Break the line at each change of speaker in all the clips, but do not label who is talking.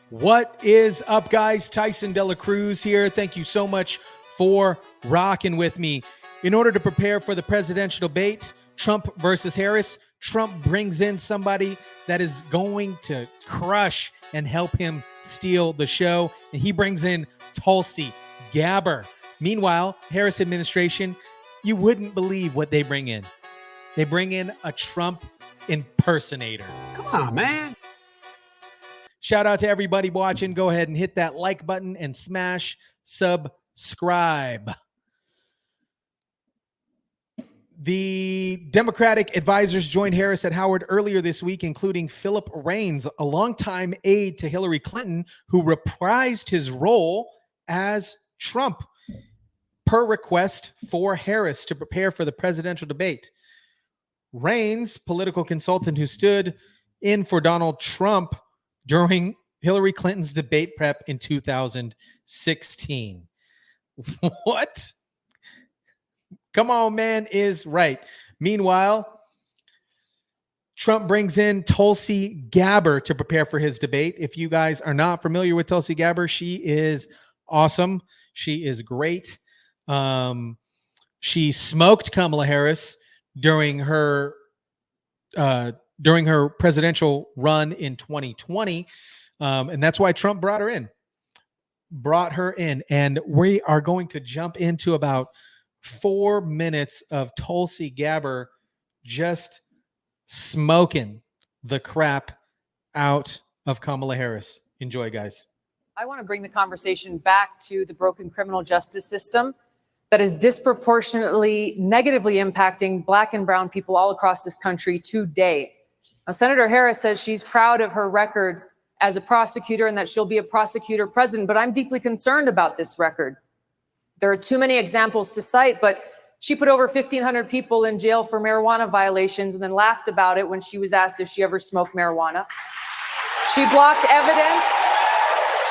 What is up, guys? Tyson Dela Cruz here. Thank you so much for rocking with me. In order to prepare for the presidential debate, Trump versus Harris, Trump brings in somebody that is going to crush and help him steal the show. And he brings in Tulsi Gabbard. Meanwhile, Harris administration, you wouldn't believe what they bring in. They bring in a Trump impersonator.
Come on, man.
Shout out to everybody watching. Go ahead and hit that like button and smash subscribe. The Democratic advisors joined Harris at Howard earlier this week, including Philip Raines, a longtime aide to Hillary Clinton, who reprised his role as Trump per request for Harris to prepare for the presidential debate. Raines, political consultant who stood in for Donald Trump during Hillary Clinton's debate prep in 2016. What? Come on, man is right. Meanwhile, Trump brings in Tulsi Gabbard to prepare for his debate. If you guys are not familiar with Tulsi Gabbard, she is awesome. She is great. She smoked Kamala Harris during her presidential run in 2020. And that's why Trump brought her in. And we are going to jump into about 4 minutes of Tulsi Gabbard just smoking the crap out of Kamala Harris. Enjoy, guys.
I want to bring the conversation back to the broken criminal justice system that is disproportionately negatively impacting Black and brown people all across this country today. Now, Senator Harris says she's proud of her record as a prosecutor and that she'll be a prosecutor president, but I'm deeply concerned about this record. There are too many examples to cite, but she put over 1,500 people in jail for marijuana violations and then laughed about it when she was asked if she ever smoked marijuana. She blocked evidence.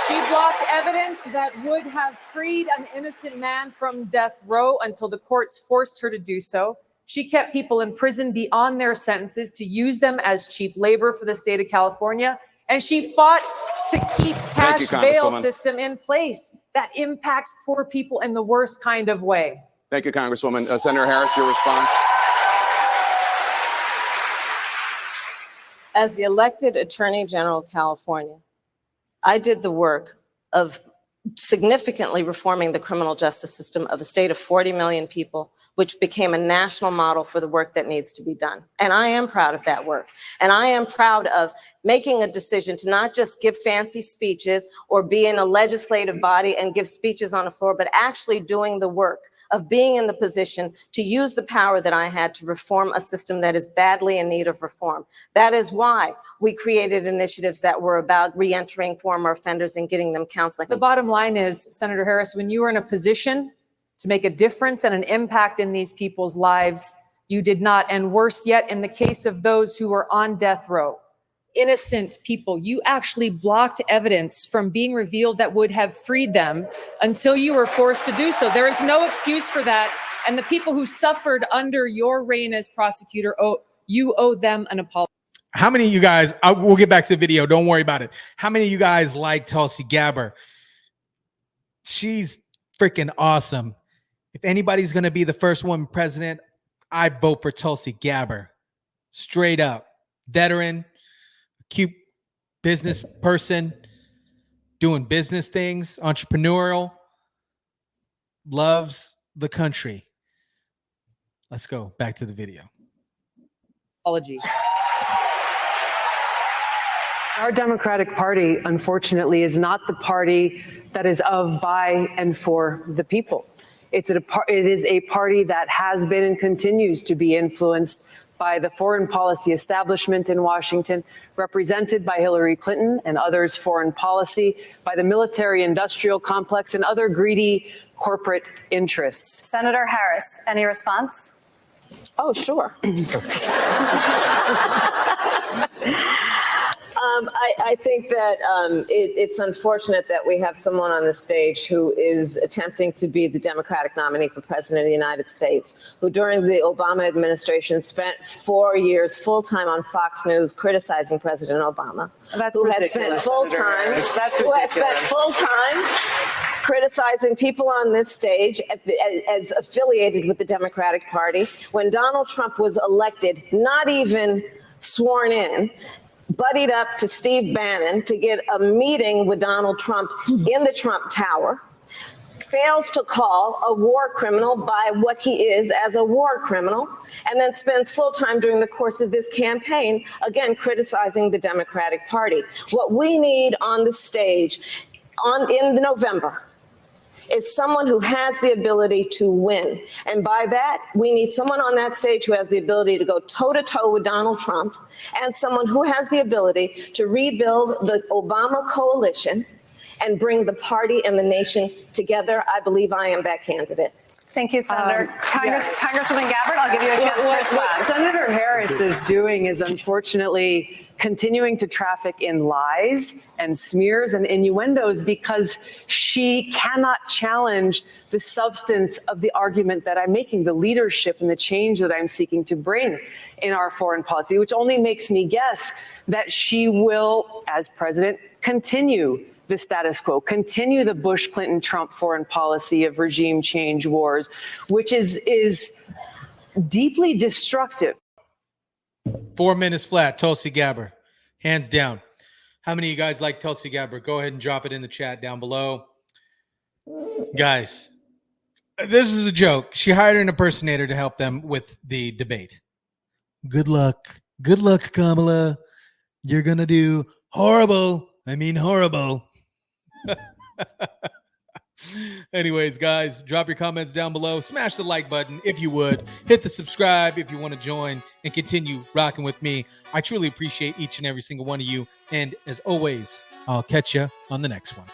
She blocked evidence that would have freed an innocent man from death row until the courts forced her to do so. She kept people in prison beyond their sentences to use them as cheap labor for the state of California. And she fought to keep cash bail system in place that impacts poor people in the worst kind of way.
Thank you, Congresswoman. Senator Harris, your response.
As the elected Attorney General of California, I did the work of significantly reforming the criminal justice system of a state of 40 million people, which became a national model for the work that needs to be done. And I am proud of that work. And I am proud of making a decision to not just give fancy speeches or be in a legislative body and give speeches on the floor, but actually doing the work of being in the position to use the power that I had to reform a system that is badly in need of reform. That is why we created initiatives that were about reentering former offenders and getting them counseling.
The bottom line is, Senator Harris, when you are in a position to make a difference and an impact in these people's lives, you did not. And worse yet, in the case of those who were on death row, innocent people, you actually blocked evidence from being revealed that would have freed them until you were forced to do so. There is no excuse for that. And the people who suffered under your reign as prosecutor, you owe them an apology.
How many of you guys, we'll get back to the video, don't worry about it. How many of you guys like Tulsi Gabbard? She's freaking awesome. If anybody's going to be the first woman president, I vote for Tulsi Gabbard. Straight up. Veteran, cute business person, doing business things, entrepreneurial, loves the country. Let's go back to the video.
Apology.
Our Democratic Party, unfortunately, is not the party that is of, by, and for the people. It is a party that has been and continues to be influenced by the foreign policy establishment in Washington, represented by Hillary Clinton and others' foreign policy, by the military-industrial complex and other greedy corporate interests.
Senator Harris, any response?
Oh, sure. I think that it's unfortunate that we have someone on the stage who is attempting to be the Democratic nominee for president of the United States, who during the Obama administration spent 4 years full-time on Fox News criticizing President Obama.
That's
who has
ridiculous,
spent full-time,
Senator Harris. That's
who has spent
ridiculous.
full-time criticizing people on this stage as affiliated with the Democratic Party. When Donald Trump was elected, not even sworn in, buddied up to Steve Bannon to get a meeting with Donald Trump in the Trump Tower, fails to call a war criminal by what he is as a war criminal, and then spends full time during the course of this campaign, again, criticizing the Democratic Party. What we need on the stage in November is someone who has the ability to win. And by that, we need someone on that stage who has the ability to go toe-to-toe with Donald Trump, and someone who has the ability to rebuild the Obama coalition and bring the party and the nation together. I believe I am that candidate.
Thank you, Senator.
Yes.
Congresswoman Gabbard, I'll give you a chance to
What
respond.
Senator Harris is doing is unfortunately continuing to traffic in lies and smears and innuendos because she cannot challenge the substance of the argument that I'm making, the leadership and the change that I'm seeking to bring in our foreign policy, which only makes me guess that she will, as president, continue the status quo, continue the Bush-Clinton-Trump foreign policy of regime change wars, which is deeply destructive.
4 minutes flat, Tulsi Gabbard, hands down. How many of you guys like Tulsi Gabbard? Go ahead and drop it in the chat down below. Guys, this is a joke. She hired an impersonator to help them with the debate. Good luck. Good luck, Kamala. You're going to do horrible. I mean horrible. Anyways, guys, drop your comments down below. Smash the like button if you would. Hit the subscribe if you want to join and continue rocking with me. I truly appreciate each and every single one of you. And as always, I'll catch you on the next one.